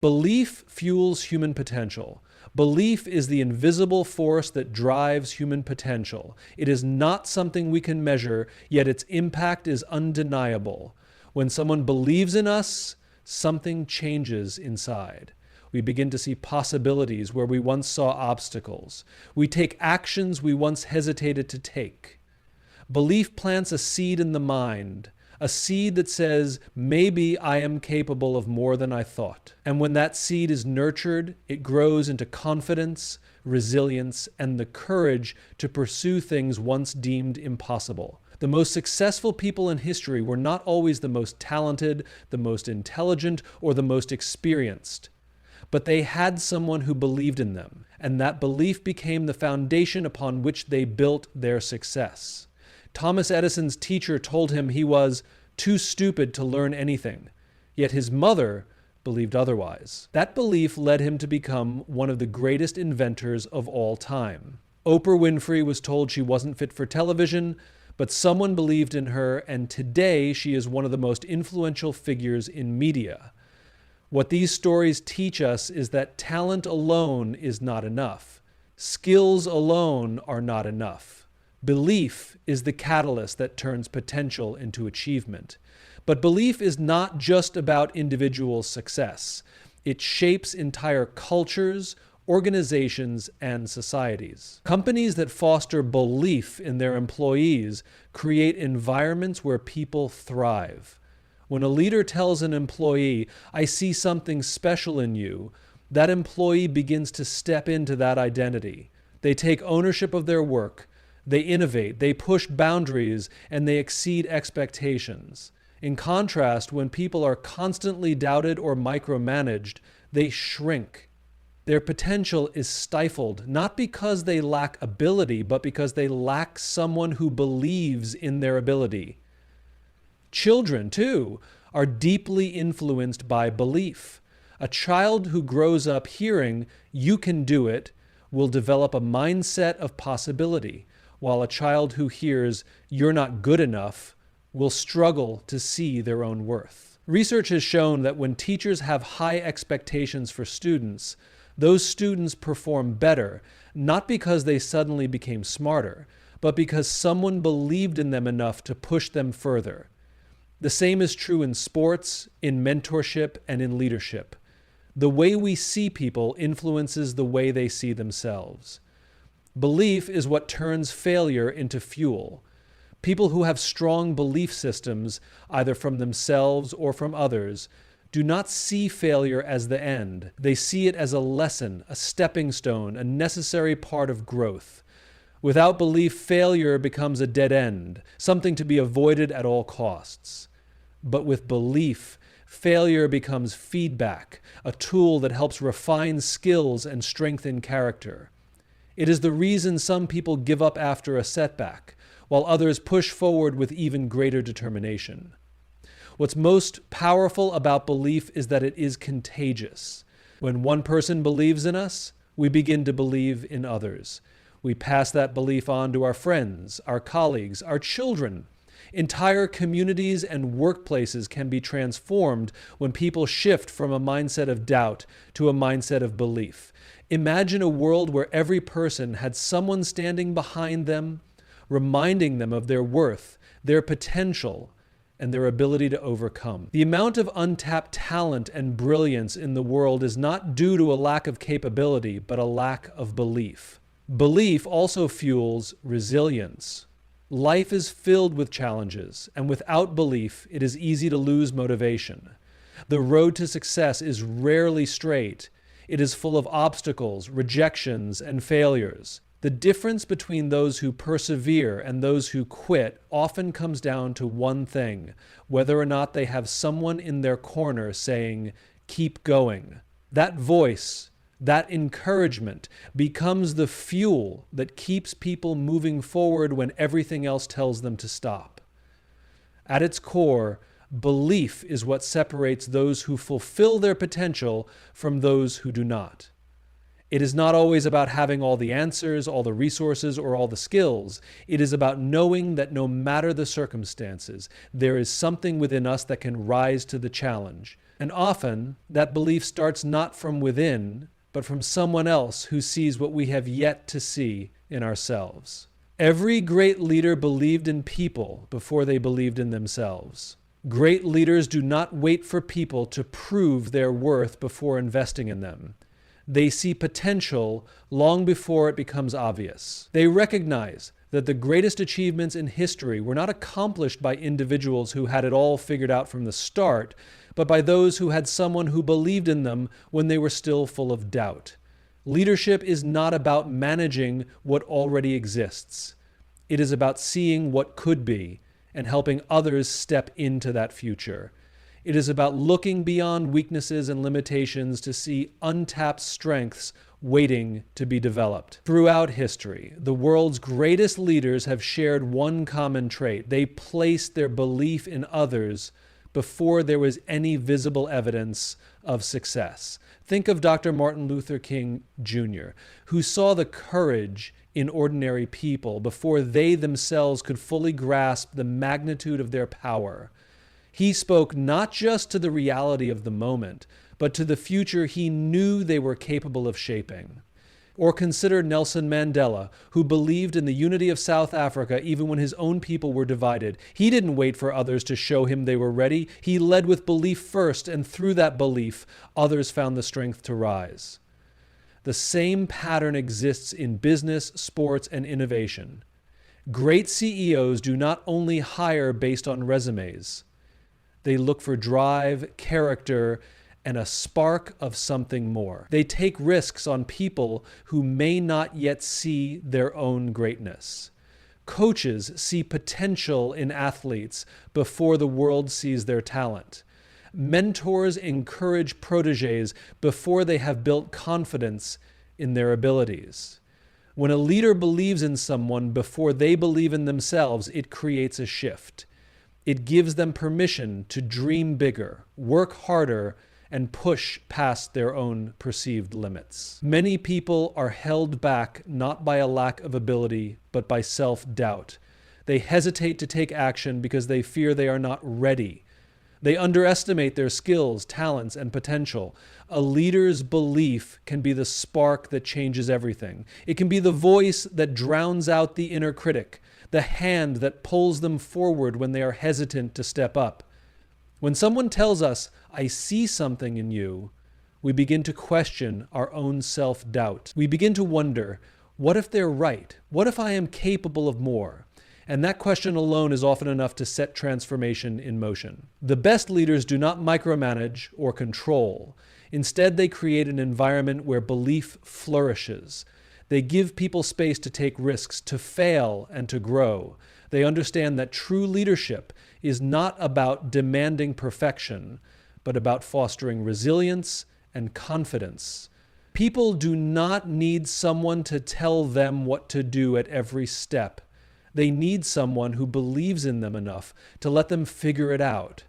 Belief fuels human potential. Belief is the invisible force that drives human potential. It is not something we can measure, yet its impact is undeniable. When someone believes in us, something changes inside. We begin to see possibilities where we once saw obstacles. We take actions we once hesitated to take. Belief plants a seed in the mind, a seed that says, maybe I am capable of more than I thought. And when that seed is nurtured, it grows into confidence, resilience, and the courage to pursue things once deemed impossible. The most successful people in history were not always the most talented, the most intelligent, or the most experienced. But they had someone who believed in them, and that belief became the foundation upon which they built their success. Thomas Edison's teacher told him he was too stupid to learn anything, yet his mother believed otherwise. That belief led him to become one of the greatest inventors of all time. Oprah Winfrey was told she wasn't fit for television, but someone believed in her, and today she is one of the most influential figures in media. What these stories teach us is that talent alone is not enough. Skills alone are not enough. Belief is the catalyst that turns potential into achievement. But belief is not just about individual success. It shapes entire cultures, organizations, and societies. Companies that foster belief in their employees create environments where people thrive. When a leader tells an employee, "I see something special in you," that employee begins to step into that identity. They take ownership of their work. They innovate, they push boundaries, and they exceed expectations. In contrast, when people are constantly doubted or micromanaged, they shrink. Their potential is stifled, not because they lack ability, but because they lack someone who believes in their ability. Children, too, are deeply influenced by belief. A child who grows up hearing, "You can do it," will develop a mindset of possibility, while a child who hears, "You're not good enough," will struggle to see their own worth. Research has shown that when teachers have high expectations for students, those students perform better, not because they suddenly became smarter, but because someone believed in them enough to push them further. The same is true in sports, in mentorship, and in leadership. The way we see people influences the way they see themselves. Belief is what turns failure into fuel. People who have strong belief systems, either from themselves or from others, do not see failure as the end. They see it as a lesson, a stepping stone, a necessary part of growth. Without belief, failure becomes a dead end, something to be avoided at all costs. But with belief, failure becomes feedback, a tool that helps refine skills and strengthen character. It is the reason some people give up after a setback, while others push forward with even greater determination. What's most powerful about belief is that it is contagious. When one person believes in us, we begin to believe in others. We pass that belief on to our friends, our colleagues, our children. Entire communities and workplaces can be transformed when people shift from a mindset of doubt to a mindset of belief. Imagine a world where every person had someone standing behind them, reminding them of their worth, their potential, and their ability to overcome. The amount of untapped talent and brilliance in the world is not due to a lack of capability, but a lack of belief. Belief also fuels resilience. Life is filled with challenges, and without belief, it is easy to lose motivation. The road to success is rarely straight. It is full of obstacles, rejections, and failures. The difference between those who persevere and those who quit often comes down to one thing: whether or not they have someone in their corner saying, "Keep going." That voice, that encouragement, becomes the fuel that keeps people moving forward when everything else tells them to stop. At its core, belief is what separates those who fulfill their potential from those who do not. It is not always about having all the answers, all the resources, or all the skills. It is about knowing that no matter the circumstances, there is something within us that can rise to the challenge. And often, that belief starts not from within, but from someone else who sees what we have yet to see in ourselves. Every great leader believed in people before they believed in themselves. Great leaders do not wait for people to prove their worth before investing in them. They see potential long before it becomes obvious. They recognize that the greatest achievements in history were not accomplished by individuals who had it all figured out from the start, but by those who had someone who believed in them when they were still full of doubt. Leadership is not about managing what already exists. It is about seeing what could be and helping others step into that future. It is about looking beyond weaknesses and limitations to see untapped strengths waiting to be developed. Throughout history, the world's greatest leaders have shared one common trait. They placed their belief in others before there was any visible evidence of success. Think of Dr. Martin Luther King Jr., who saw the courage in ordinary people before they themselves could fully grasp the magnitude of their power. He spoke not just to the reality of the moment, but to the future he knew they were capable of shaping. Or consider Nelson Mandela, who believed in the unity of South Africa even when his own people were divided. He didn't wait for others to show him they were ready. He led with belief first, and through that belief, others found the strength to rise. The same pattern exists in business, sports, and innovation. Great CEOs do not only hire based on resumes. They look for drive, character, and a spark of something more. They take risks on people who may not yet see their own greatness. Coaches see potential in athletes before the world sees their talent. Mentors encourage protégés before they have built confidence in their abilities. When a leader believes in someone before they believe in themselves, it creates a shift. It gives them permission to dream bigger, work harder, and push past their own perceived limits. Many people are held back not by a lack of ability, but by self-doubt. They hesitate to take action because they fear they are not ready. They underestimate their skills, talents, and potential. A leader's belief can be the spark that changes everything. It can be the voice that drowns out the inner critic, the hand that pulls them forward when they are hesitant to step up. When someone tells us, "I see something in you," we begin to question our own self-doubt. We begin to wonder, what if they're right? What if I am capable of more? And that question alone is often enough to set transformation in motion. The best leaders do not micromanage or control. Instead, they create an environment where belief flourishes. They give people space to take risks, to fail, and to grow. They understand that true leadership is not about demanding perfection, but about fostering resilience and confidence. People do not need someone to tell them what to do at every step. They need someone who believes in them enough to let them figure it out.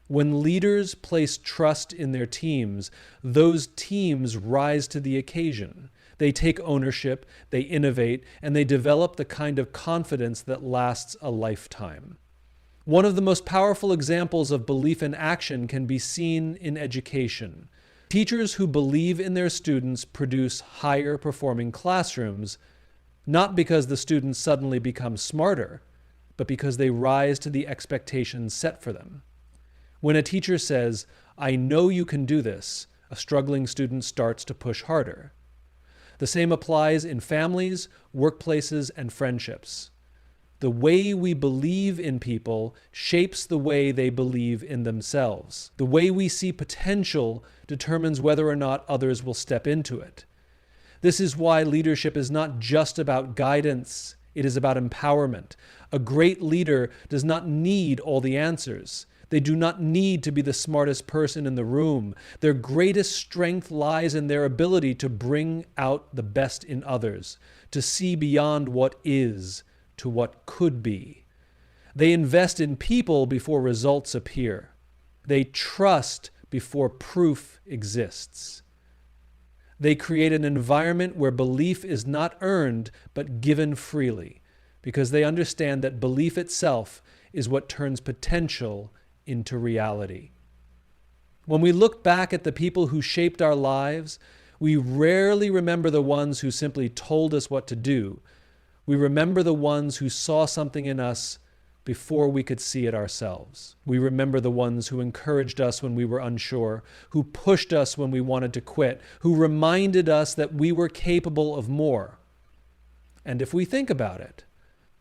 When leaders place trust in their teams, those teams rise to the occasion. They take ownership, they innovate, and they develop the kind of confidence that lasts a lifetime. One of the most powerful examples of belief in action can be seen in education. Teachers who believe in their students produce higher performing classrooms, not because the students suddenly become smarter, but because they rise to the expectations set for them. When a teacher says, "I know you can do this," a struggling student starts to push harder. The same applies in families, workplaces, and friendships. The way we believe in people shapes the way they believe in themselves. The way we see potential determines whether or not others will step into it. This is why leadership is not just about guidance, it is about empowerment. A great leader does not need all the answers. They do not need to be the smartest person in the room. Their greatest strength lies in their ability to bring out the best in others, to see beyond what is to what could be. They invest in people before results appear. They trust before proof exists. They create an environment where belief is not earned but given freely, because they understand that belief itself is what turns potential into reality. When we look back at the people who shaped our lives, we rarely remember the ones who simply told us what to do. We remember the ones who saw something in us before we could see it ourselves. We remember the ones who encouraged us when we were unsure, who pushed us when we wanted to quit, who reminded us that we were capable of more. And if we think about it,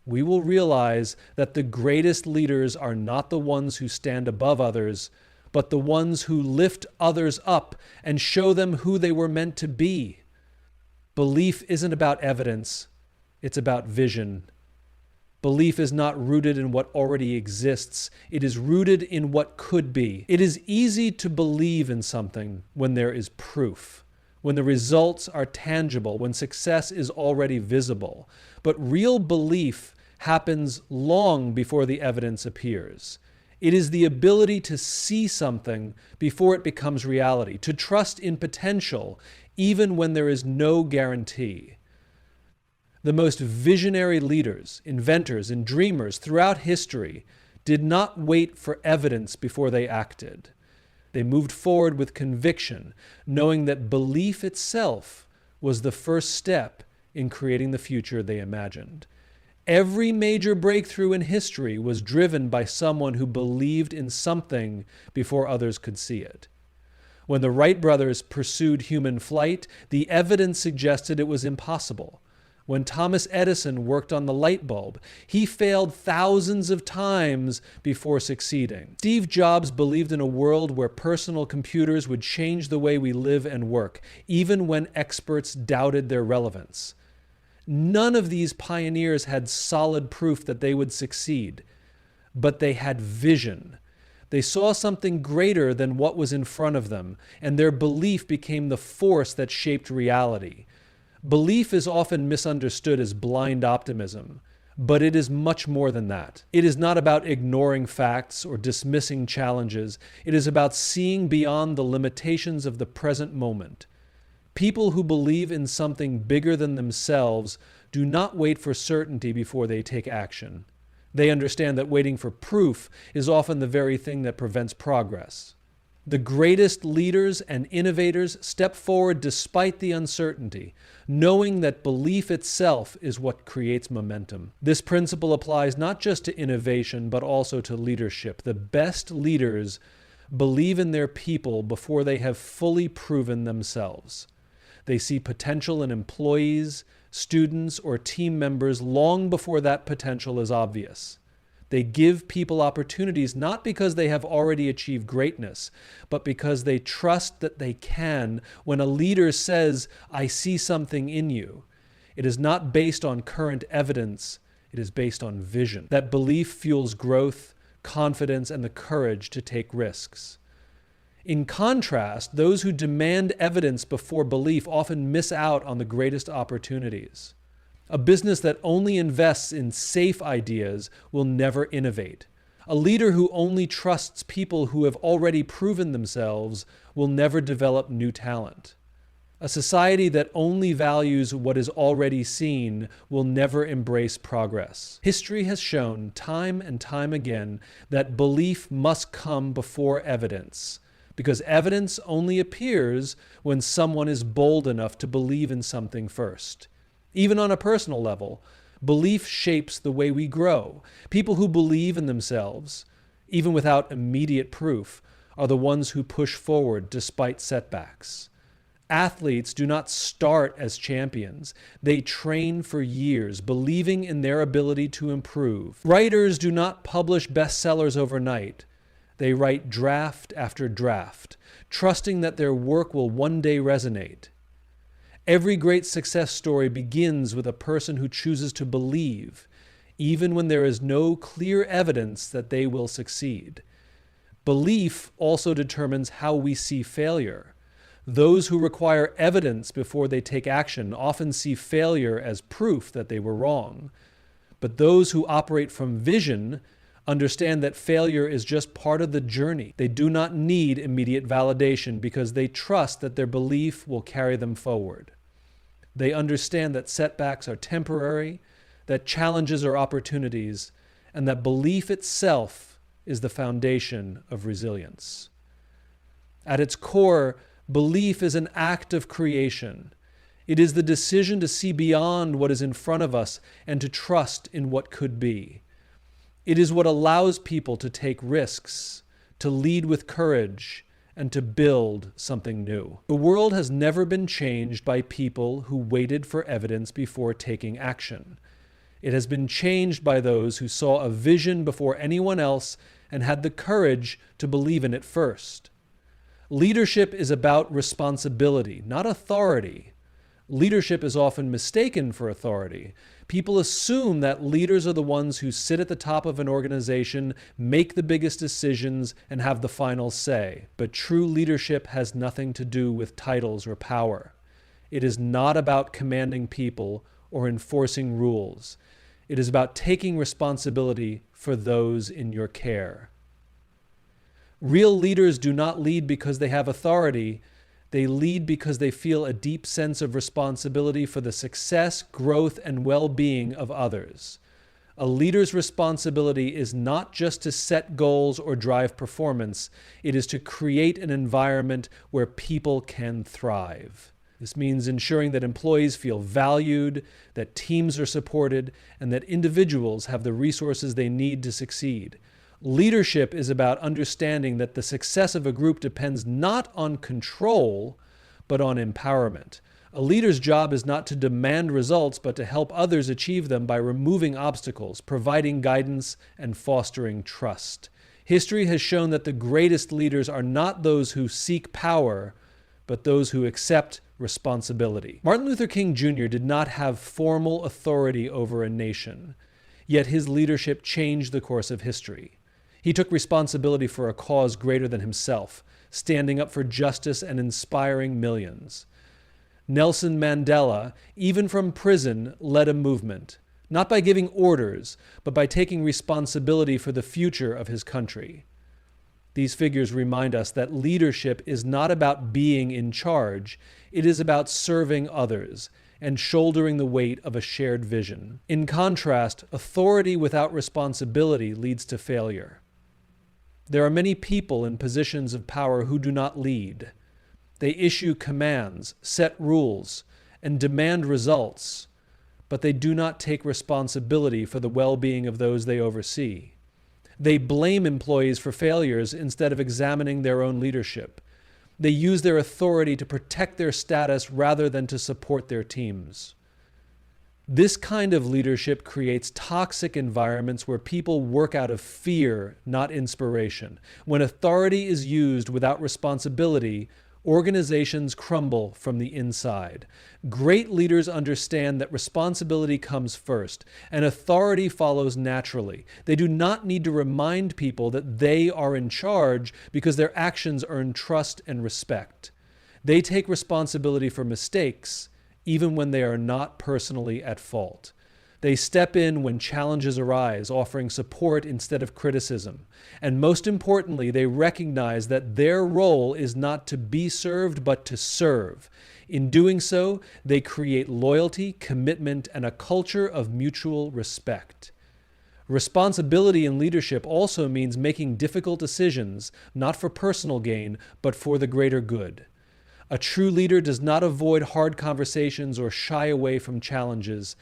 we will realize that the greatest leaders are not the ones who stand above others, but the ones who lift others up and show them who they were meant to be. Belief isn't about evidence, it's about vision. Belief is not rooted in what already exists. It is rooted in what could be. It is easy to believe in something when there is proof, when the results are tangible, when success is already visible. But real belief happens long before the evidence appears. It is the ability to see something before it becomes reality, to trust in potential even when there is no guarantee. The most visionary leaders, inventors, and dreamers throughout history did not wait for evidence before they acted. They moved forward with conviction, knowing that belief itself was the first step in creating the future they imagined. Every major breakthrough in history was driven by someone who believed in something before others could see it. When the Wright brothers pursued human flight, the evidence suggested it was impossible. When Thomas Edison worked on the light bulb, he failed thousands of times before succeeding. Steve Jobs believed in a world where personal computers would change the way we live and work, even when experts doubted their relevance. None of these pioneers had solid proof that they would succeed, but they had vision. They saw something greater than what was in front of them, and their belief became the force that shaped reality. Belief is often misunderstood as blind optimism, but it is much more than that. It is not about ignoring facts or dismissing challenges. It is about seeing beyond the limitations of the present moment. People who believe in something bigger than themselves do not wait for certainty before they take action. They understand that waiting for proof is often the very thing that prevents progress. The greatest leaders and innovators step forward despite the uncertainty, knowing that belief itself is what creates momentum. This principle applies not just to innovation, but also to leadership. The best leaders believe in their people before they have fully proven themselves. They see potential in employees, students, or team members long before that potential is obvious. They give people opportunities not because they have already achieved greatness, but because they trust that they can. When a leader says, "I see something in you," it is not based on current evidence, it is based on vision. That belief fuels growth, confidence, and the courage to take risks. In contrast, those who demand evidence before belief often miss out on the greatest opportunities. A business that only invests in safe ideas will never innovate. A leader who only trusts people who have already proven themselves will never develop new talent. A society that only values what is already seen will never embrace progress. History has shown time and time again that belief must come before evidence, because evidence only appears when someone is bold enough to believe in something first. Even on a personal level, belief shapes the way we grow. People who believe in themselves, even without immediate proof, are the ones who push forward despite setbacks. Athletes do not start as champions. They train for years, believing in their ability to improve. Writers do not publish bestsellers overnight. They write draft after draft, trusting that their work will one day resonate. Every great success story begins with a person who chooses to believe, even when there is no clear evidence that they will succeed. Belief also determines how we see failure. Those who require evidence before they take action often see failure as proof that they were wrong. But those who operate from vision understand that failure is just part of the journey. They do not need immediate validation because they trust that their belief will carry them forward. They understand that setbacks are temporary, that challenges are opportunities, and that belief itself is the foundation of resilience. At its core, belief is an act of creation. It is the decision to see beyond what is in front of us and to trust in what could be. It is what allows people to take risks, to lead with courage, and to build something new. The world has never been changed by people who waited for evidence before taking action. It has been changed by those who saw a vision before anyone else and had the courage to believe in it first. Leadership is about responsibility, not authority. Leadership is often mistaken for authority. People assume that leaders are the ones who sit at the top of an organization, make the biggest decisions, and have the final say. But true leadership has nothing to do with titles or power. It is not about commanding people or enforcing rules. It is about taking responsibility for those in your care. Real leaders do not lead because they have authority. They lead because they feel a deep sense of responsibility for the success, growth, and well-being of others. A leader's responsibility is not just to set goals or drive performance. It is to create an environment where people can thrive. This means ensuring that employees feel valued, that teams are supported, and that individuals have the resources they need to succeed. Leadership is about understanding that the success of a group depends not on control, but on empowerment. A leader's job is not to demand results, but to help others achieve them by removing obstacles, providing guidance, and fostering trust. History has shown that the greatest leaders are not those who seek power, but those who accept responsibility. Martin Luther King Jr. did not have formal authority over a nation, yet his leadership changed the course of history. He took responsibility for a cause greater than himself, standing up for justice and inspiring millions. Nelson Mandela, even from prison, led a movement, not by giving orders, but by taking responsibility for the future of his country. These figures remind us that leadership is not about being in charge. It is about serving others and shouldering the weight of a shared vision. In contrast, authority without responsibility leads to failure. There are many people in positions of power who do not lead. They issue commands, set rules, and demand results, but they do not take responsibility for the well-being of those they oversee. They blame employees for failures instead of examining their own leadership. They use their authority to protect their status rather than to support their teams. This kind of leadership creates toxic environments where people work out of fear, not inspiration. When authority is used without responsibility, organizations crumble from the inside. Great leaders understand that responsibility comes first, and authority follows naturally. They do not need to remind people that they are in charge because their actions earn trust and respect. They take responsibility for mistakes, even when they are not personally at fault. They step in when challenges arise, offering support instead of criticism. And most importantly, they recognize that their role is not to be served, but to serve. In doing so, they create loyalty, commitment, and a culture of mutual respect. Responsibility in leadership also means making difficult decisions, not for personal gain, but for the greater good. A true leader does not avoid hard conversations or shy away from challenges.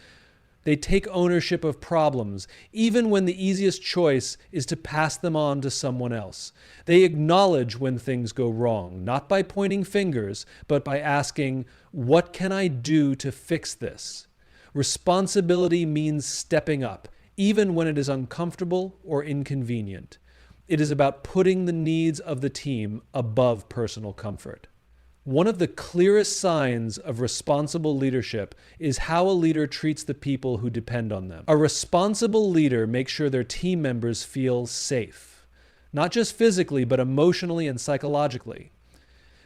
They take ownership of problems, even when the easiest choice is to pass them on to someone else. They acknowledge when things go wrong, not by pointing fingers, but by asking, "What can I do to fix this?" Responsibility means stepping up, even when it is uncomfortable or inconvenient. It is about putting the needs of the team above personal comfort. One of the clearest signs of responsible leadership is how a leader treats the people who depend on them. A responsible leader makes sure their team members feel safe, not just physically, but emotionally and psychologically.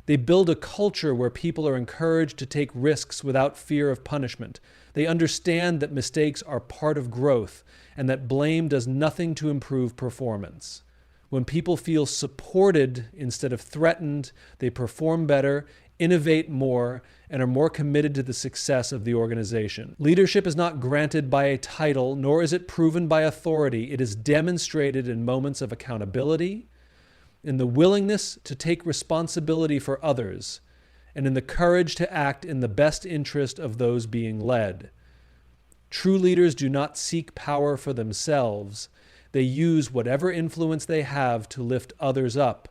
They build a culture where people are encouraged to take risks without fear of punishment. They understand that mistakes are part of growth and that blame does nothing to improve performance. When people feel supported instead of threatened, they perform better, innovate more, and are more committed to the success of the organization. Leadership is not granted by a title, nor is it proven by authority. It is demonstrated in moments of accountability, in the willingness to take responsibility for others, and in the courage to act in the best interest of those being led. True leaders do not seek power for themselves. They use whatever influence they have to lift others up.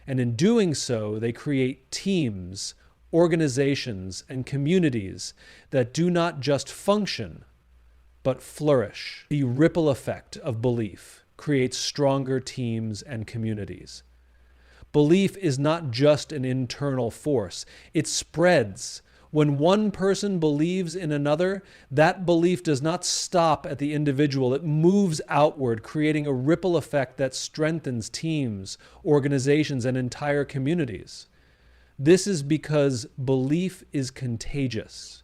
And in doing so, they create teams, organizations, and communities that do not just function, but flourish. The ripple effect of belief creates stronger teams and communities. Belief is not just an internal force. It spreads. When one person believes in another, that belief does not stop at the individual. It moves outward, creating a ripple effect that strengthens teams, organizations, and entire communities. This is because belief is contagious.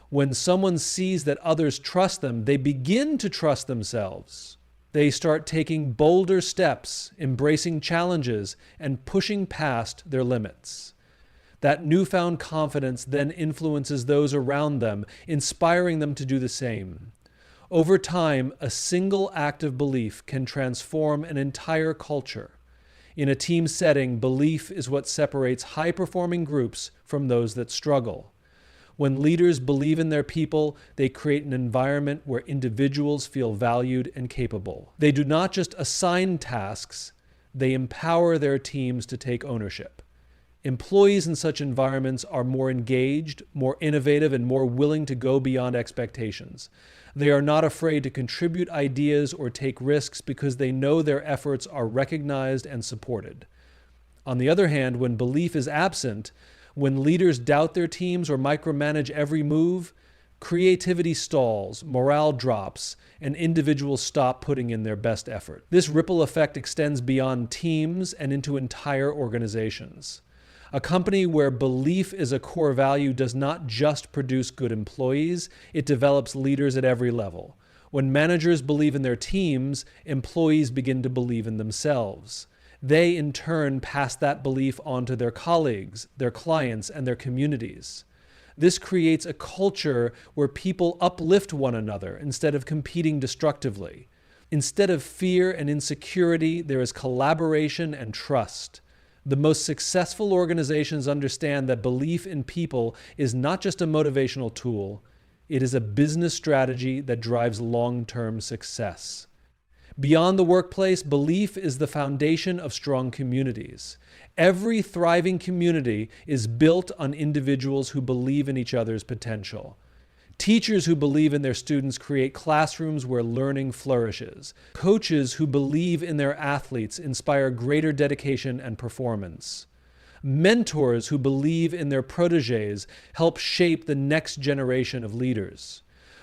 When someone sees that others trust them, they begin to trust themselves. They start taking bolder steps, embracing challenges, and pushing past their limits. That newfound confidence then influences those around them, inspiring them to do the same. Over time, a single act of belief can transform an entire culture. In a team setting, belief is what separates high-performing groups from those that struggle. When leaders believe in their people, they create an environment where individuals feel valued and capable. They do not just assign tasks, they empower their teams to take ownership. Employees in such environments are more engaged, more innovative, and more willing to go beyond expectations. They are not afraid to contribute ideas or take risks because they know their efforts are recognized and supported. On the other hand, when belief is absent, when leaders doubt their teams or micromanage every move, creativity stalls, morale drops, and individuals stop putting in their best effort. This ripple effect extends beyond teams and into entire organizations. A company where belief is a core value does not just produce good employees, it develops leaders at every level. When managers believe in their teams, employees begin to believe in themselves. They, in turn, pass that belief on to their colleagues, their clients, and their communities. This creates a culture where people uplift one another instead of competing destructively. Instead of fear and insecurity, there is collaboration and trust. The most successful organizations understand that belief in people is not just a motivational tool, it is a business strategy that drives long-term success. Beyond the workplace, belief is the foundation of strong communities. Every thriving community is built on individuals who believe in each other's potential. Teachers who believe in their students create classrooms where learning flourishes. Coaches who believe in their athletes inspire greater dedication and performance. Mentors who believe in their protégés help shape the next generation of leaders.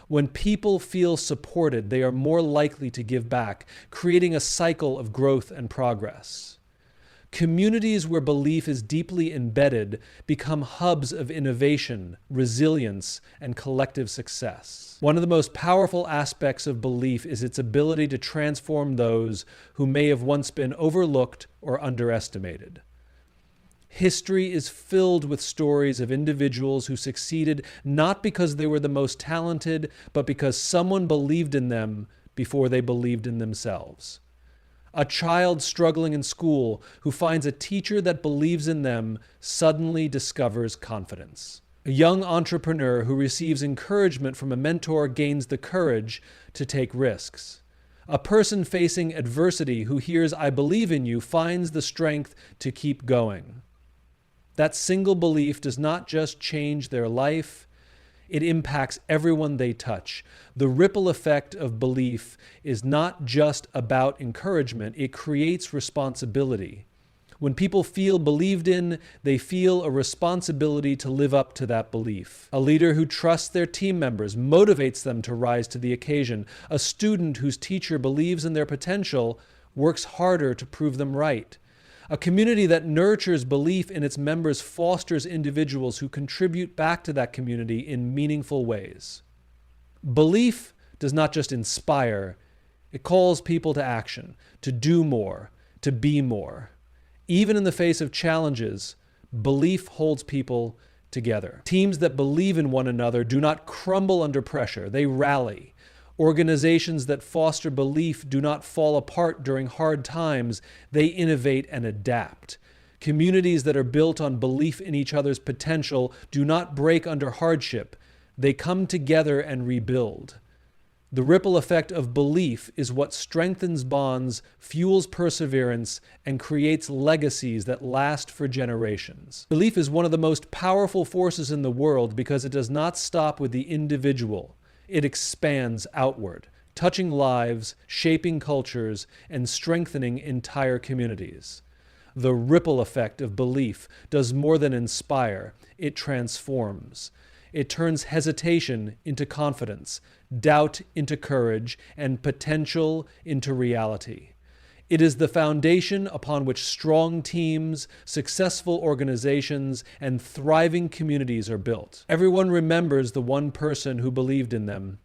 When people feel supported, they are more likely to give back, creating a cycle of growth and progress. Communities where belief is deeply embedded become hubs of innovation, resilience, and collective success. One of the most powerful aspects of belief is its ability to transform those who may have once been overlooked or underestimated. History is filled with stories of individuals who succeeded not because they were the most talented, but because someone believed in them before they believed in themselves. A child struggling in school who finds a teacher that believes in them suddenly discovers confidence. A young entrepreneur who receives encouragement from a mentor gains the courage to take risks. A person facing adversity who hears "I believe in you" finds the strength to keep going. That single belief does not just change their life, it impacts everyone they touch. The ripple effect of belief is not just about encouragement, it creates responsibility. When people feel believed in, they feel a responsibility to live up to that belief. A leader who trusts their team members motivates them to rise to the occasion. A student whose teacher believes in their potential works harder to prove them right. A community that nurtures belief in its members fosters individuals who contribute back to that community in meaningful ways. Belief does not just inspire, it calls people to action, to do more, to be more. Even in the face of challenges, belief holds people together. Teams that believe in one another do not crumble under pressure, they rally. Organizations that foster belief do not fall apart during hard times, they innovate and adapt. Communities that are built on belief in each other's potential do not break under hardship, they come together and rebuild. The ripple effect of belief is what strengthens bonds, fuels perseverance, and creates legacies that last for generations. Belief is one of the most powerful forces in the world because it does not stop with the individual. It expands outward, touching lives, shaping cultures, and strengthening entire communities. The ripple effect of belief does more than inspire, it transforms. It turns hesitation into confidence, doubt into courage, and potential into reality. It is the foundation upon which strong teams, successful organizations, and thriving communities are built. Everyone remembers the one person who believed in them.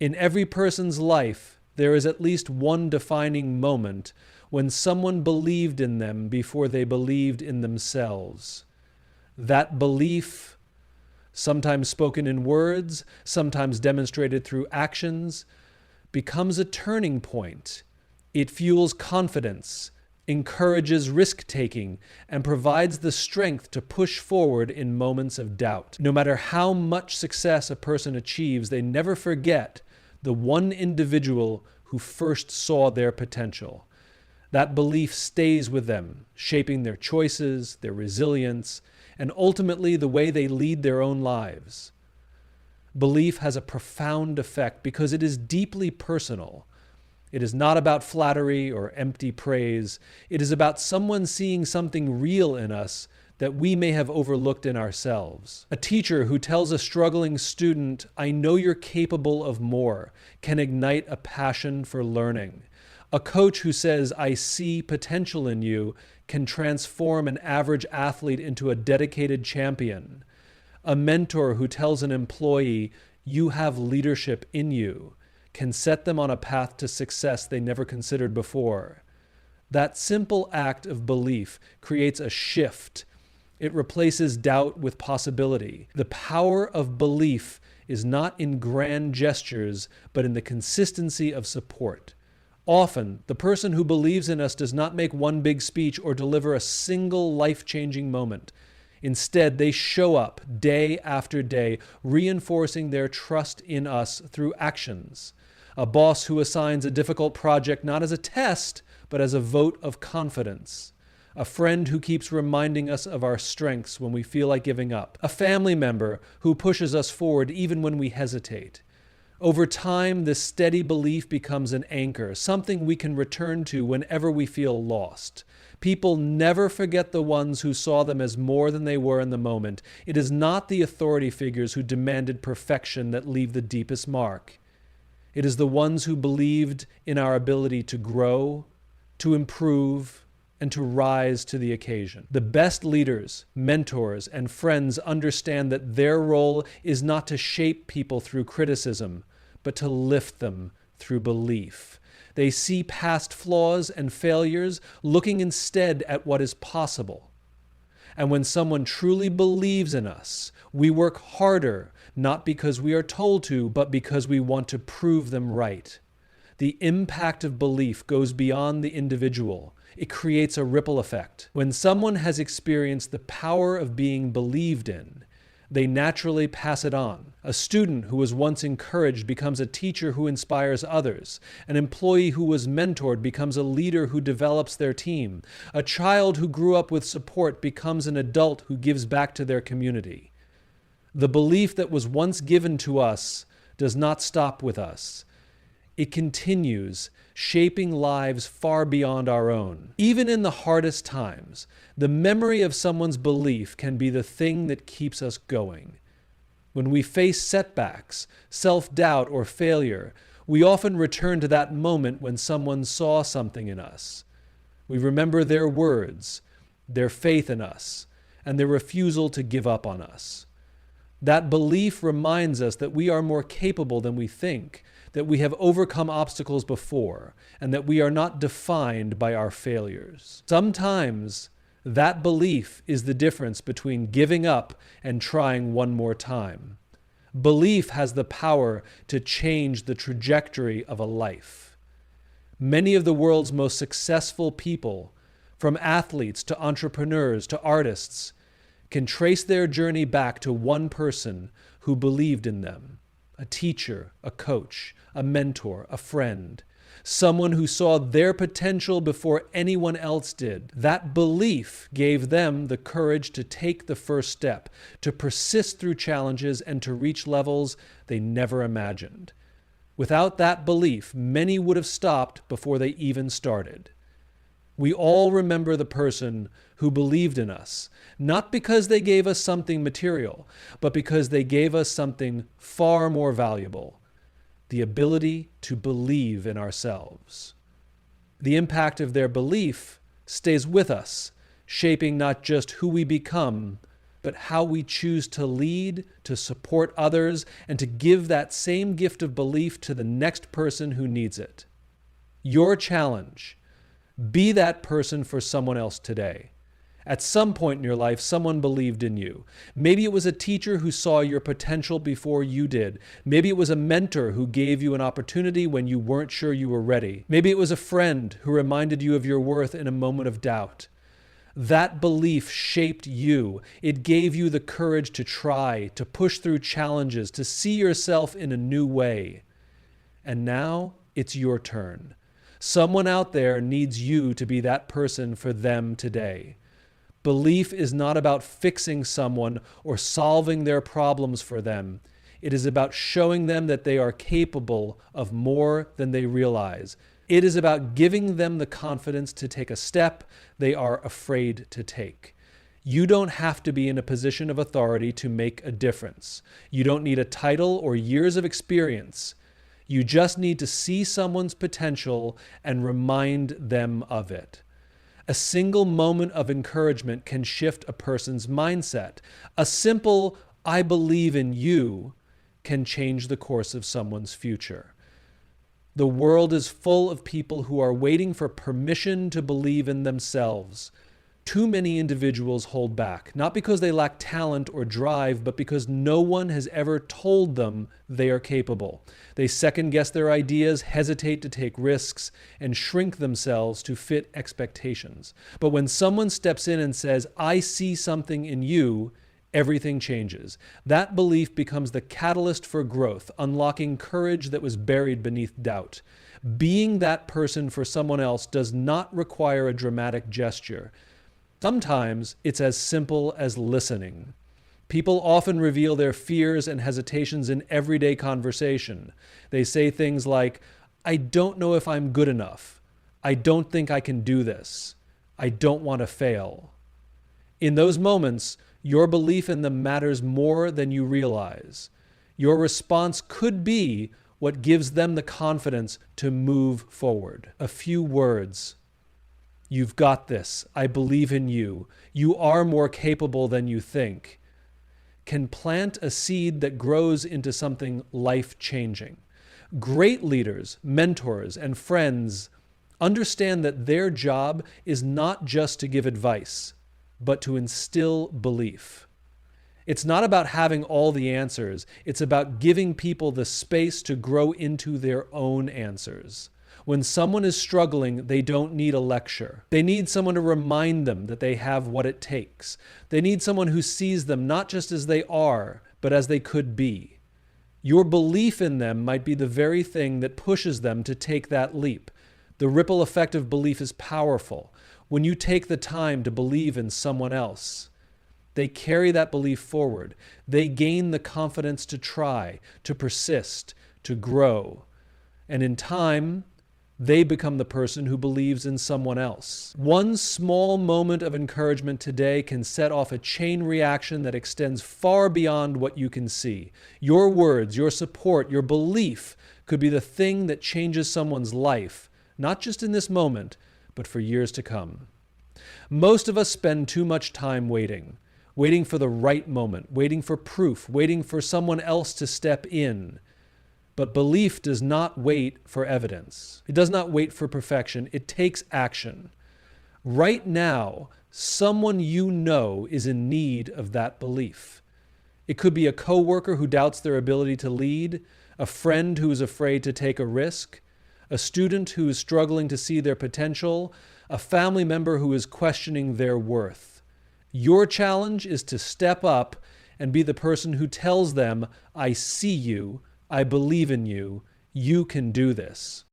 In every person's life, there is at least one defining moment when someone believed in them before they believed in themselves. That belief, sometimes spoken in words, sometimes demonstrated through actions, becomes a turning point. It fuels confidence, encourages risk-taking, and provides the strength to push forward in moments of doubt. No matter how much success a person achieves, they never forget the one individual who first saw their potential. That belief stays with them, shaping their choices, their resilience, and ultimately the way they lead their own lives. Belief has a profound effect because it is deeply personal. It is not about flattery or empty praise. It is about someone seeing something real in us that we may have overlooked in ourselves. A teacher who tells a struggling student, "I know you're capable of more," can ignite a passion for learning. A coach who says, "I see potential in you," can transform an average athlete into a dedicated champion. A mentor who tells an employee, "You have leadership in you," can set them on a path to success they never considered before. That simple act of belief creates a shift. It replaces doubt with possibility. The power of belief is not in grand gestures, but in the consistency of support. Often, the person who believes in us does not make one big speech or deliver a single life-changing moment. Instead, they show up day after day, reinforcing their trust in us through actions. A boss who assigns a difficult project not as a test, but as a vote of confidence. A friend who keeps reminding us of our strengths when we feel like giving up. A family member who pushes us forward even when we hesitate. Over time, this steady belief becomes an anchor, something we can return to whenever we feel lost. People never forget the ones who saw them as more than they were in the moment. It is not the authority figures who demanded perfection that leave the deepest mark. It is the ones who believed in our ability to grow, to improve, and to rise to the occasion. The best leaders, mentors, and friends understand that their role is not to shape people through criticism, but to lift them through belief. They see past flaws and failures, looking instead at what is possible. And when someone truly believes in us, we work harder, not because we are told to, but because we want to prove them right. The impact of belief goes beyond the individual. It creates a ripple effect. When someone has experienced the power of being believed in, they naturally pass it on. A student who was once encouraged becomes a teacher who inspires others. An employee who was mentored becomes a leader who develops their team. A child who grew up with support becomes an adult who gives back to their community. The belief that was once given to us does not stop with us. It continues, shaping lives far beyond our own. Even in the hardest times, the memory of someone's belief can be the thing that keeps us going. When we face setbacks, self-doubt, or failure, we often return to that moment when someone saw something in us. We remember their words, their faith in us, and their refusal to give up on us. That belief reminds us that we are more capable than we think, that we have overcome obstacles before, and that we are not defined by our failures. Sometimes that belief is the difference between giving up and trying one more time. Belief has the power to change the trajectory of a life. Many of the world's most successful people, from athletes to entrepreneurs to artists, can trace their journey back to one person who believed in them. A teacher, a coach, a mentor, a friend, someone who saw their potential before anyone else did. That belief gave them the courage to take the first step, to persist through challenges, and to reach levels they never imagined. Without that belief, many would have stopped before they even started. We all remember the person who believed in us, not because they gave us something material, but because they gave us something far more valuable: the ability to believe in ourselves. The impact of their belief stays with us, shaping not just who we become, but how we choose to lead, to support others, and to give that same gift of belief to the next person who needs it. Your challenge: be that person for someone else today. At some point in your life, someone believed in you. Maybe it was a teacher who saw your potential before you did. Maybe it was a mentor who gave you an opportunity when you weren't sure you were ready. Maybe it was a friend who reminded you of your worth in a moment of doubt. That belief shaped you. It gave you the courage to try, to push through challenges, to see yourself in a new way. And now it's your turn. Someone out there needs you to be that person for them today. Belief is not about fixing someone or solving their problems for them. It is about showing them that they are capable of more than they realize. It is about giving them the confidence to take a step they are afraid to take. You don't have to be in a position of authority to make a difference. You don't need a title or years of experience. You just need to see someone's potential and remind them of it. A single moment of encouragement can shift a person's mindset. A simple "I believe in you" can change the course of someone's future. The world is full of people who are waiting for permission to believe in themselves. Too many individuals hold back, not because they lack talent or drive, but because no one has ever told them they are capable. They second-guess their ideas, hesitate to take risks, and shrink themselves to fit expectations. But when someone steps in and says, "I see something in you," everything changes. That belief becomes the catalyst for growth, unlocking courage that was buried beneath doubt. Being that person for someone else does not require a dramatic gesture. Sometimes it's as simple as listening. People often reveal their fears and hesitations in everyday conversation. They say things like, "I don't know if I'm good enough. I don't think I can do this. I don't want to fail." In those moments, your belief in them matters more than you realize. Your response could be what gives them the confidence to move forward. A few words: "You've got this. I believe in you. You are more capable than you think," can plant a seed that grows into something life-changing. Great leaders, mentors, and friends understand that their job is not just to give advice, but to instill belief. It's not about having all the answers. It's about giving people the space to grow into their own answers. When someone is struggling, they don't need a lecture. They need someone to remind them that they have what it takes. They need someone who sees them not just as they are, but as they could be. Your belief in them might be the very thing that pushes them to take that leap. The ripple effect of belief is powerful. When you take the time to believe in someone else, they carry that belief forward. They gain the confidence to try, to persist, to grow. And in time, they become the person who believes in someone else. One small moment of encouragement today can set off a chain reaction that extends far beyond what you can see. Your words, your support, your belief could be the thing that changes someone's life, not just in this moment, but for years to come. Most of us spend too much time waiting for the right moment, waiting for proof, waiting for someone else to step in. But belief does not wait for evidence. It does not wait for perfection. It takes action. Right now, someone you know is in need of that belief. It could be a coworker who doubts their ability to lead, a friend who is afraid to take a risk, a student who is struggling to see their potential, a family member who is questioning their worth. Your challenge is to step up and be the person who tells them, I see you, I believe in you, you can do this.